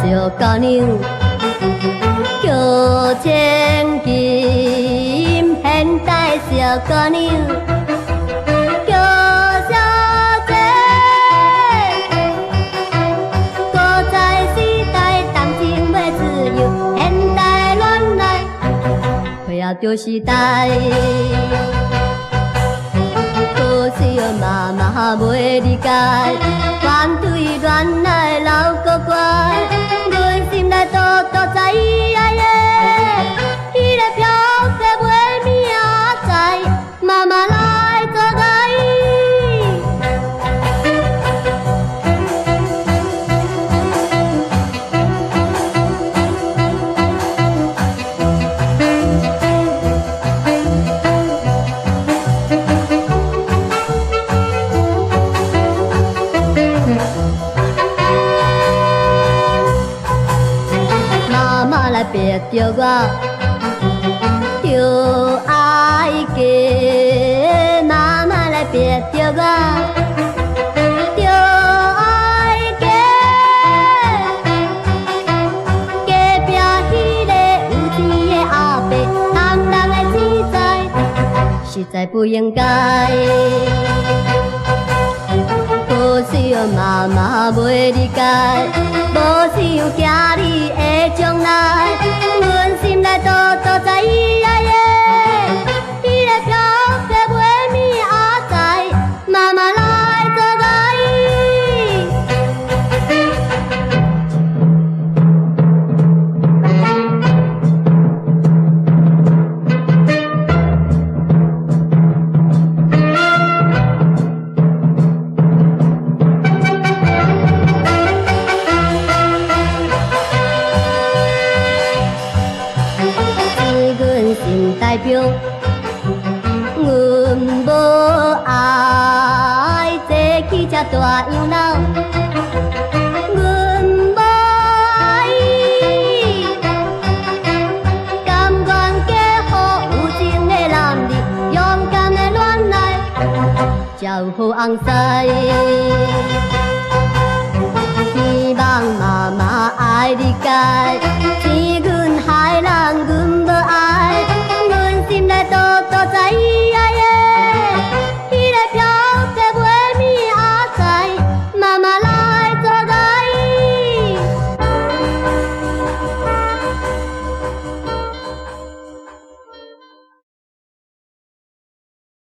小姑娘叫千金，现代小姑娘叫小姐。古早时代谈情要自由，现代恋爱配合着时代。可惜妈妈袂理解，反对恋爱老古怪。阮心内多知伊爱的，迄个飘过袂明仔载，妈妈来做甲伊。别着我，着爱嫁，妈妈来别着我，着爱嫁。隔壁迄个有钱的阿伯，贪人的钱财，实在不应该。可惜妈妈袂理解，无想囝儿的将来。阮心内多知伊爱的，迄个飘过袂明仔载，妈妈来做甲伊。代表阮无爱坐起这大洋楼，阮无爱甘愿嫁予有情的男儿，勇敢的恋爱才有好翁婿。希望妈妈爱理解，钱阮害人阮无爱。心内多知伊。